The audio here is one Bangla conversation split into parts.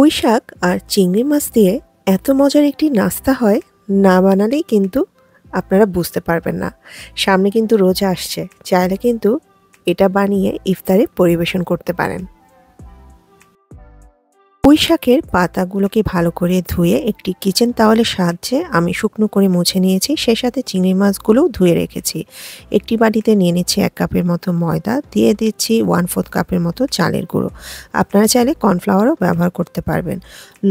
পুঁই শাক আর চিংড়ি মাছ দিয়ে এত মজার একটি নাস্তা হয়, না বানালেই কিন্তু আপনারা বুঝতে পারবেন না। সামনে কিন্তু রোজা আসছে, চাইলে কিন্তু এটা বানিয়ে ইফতারে পরিবেশন করতে পারেন। পুঁই শাকের পাতাগুলোকে ভালো করে ধুয়ে একটি কিচেন তাওয়ালের সাহায্যে আমি শুকনো করে মুছে নিয়েছি। সেই সাথে চিংড়ি মাছগুলোও ধুয়ে রেখেছি। একটি বাটিতে নিয়ে নিচ্ছি 1 কাপের মতো ময়দা, দিয়ে দিচ্ছি 1/4 কাপের মতো চালের গুঁড়ো। আপনারা চাইলে কর্নফ্লাওয়ারও ব্যবহার করতে পারবেন।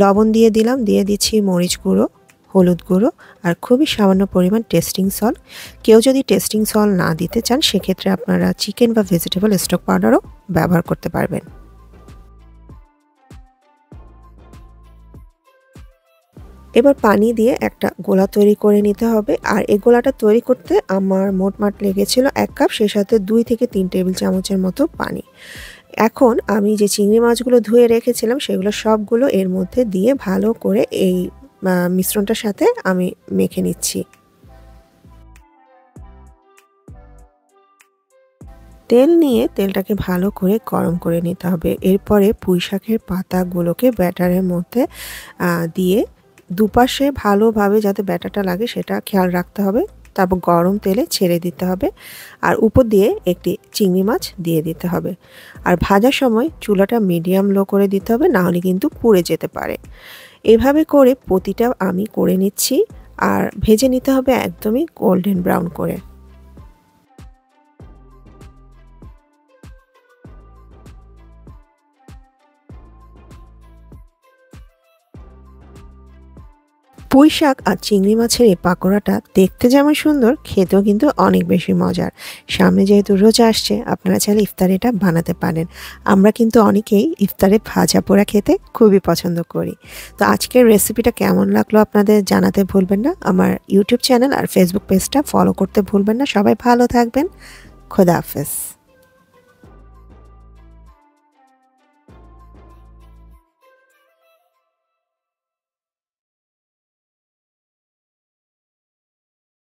লবণ দিয়ে দিলাম, দিয়ে দিচ্ছি মরিচ গুঁড়ো, হলুদ গুঁড়ো আর খুবই সামান্য পরিমাণ টেস্টিং সল্ট। কেউ যদি টেস্টিং সল্ট না দিতে চান সেক্ষেত্রে আপনারা চিকেন বা ভেজিটেবল স্টক পাউডারও ব্যবহার করতে পারবেন। এবার পানি দিয়ে একটা গোলা তৈরি করে নিতে হবে। আর এই গোলাটা তৈরি করতে আমার মোটমাট লেগেছিল 1 কাপ, সেই সাথে 2 থেকে 3 টেবিল চামচের মতো পানি। এখন আমি যে চিংড়ি মাছগুলো ধুয়ে রেখেছিলাম সেগুলো সবগুলো এর মধ্যে দিয়ে ভালো করে এই মিশ্রণটার সাথে আমি মেখে নিচ্ছি। তেল নিয়ে তেলটাকে ভালো করে গরম করে নিতে হবে। এরপরে পুঁই শাকের পাতাগুলোকে ব্যাটারের মধ্যে দিয়ে দুপাশে ভালোভাবে যাতে ব্যাটারটা লাগে সেটা খেয়াল রাখতে হবে। তারপর গরম তেলে ছেড়ে দিতে হবে আর উপর দিয়ে একটি চিংড়ি মাছ দিয়ে দিতে হবে। আর ভাজার সময় চুলাটা মিডিয়াম লো করে দিতে হবে, না হলে কিন্তু পুড়ে যেতে পারে। এভাবে করে প্রতিটা আমি করে নিচ্ছি আর ভেজে নিতে হবে একদমই গোল্ডেন ব্রাউন করে। পুঁই শাক আর চিংড়ি মাছের এই পাকোড়াটা দেখতে যেমন সুন্দর, খেতেও কিন্তু অনেক বেশি মজার। সামনে যেহেতু রোজা আসছে, আপনারা চাইলে ইফতারে এটা বানাতে পারেন। আমরা কিন্তু অনেকেই ইফতারে ভাজা পোড়া খেতে খুবই পছন্দ করি। তো আজকের রেসিপিটা কেমন লাগলো আপনাদের জানাতে ভুলবেন না। আমার ইউটিউব চ্যানেল আর ফেসবুক পেজটা ফলো করতে ভুলবেন না। সবাই ভালো থাকবেন। খোদা হাফেজ।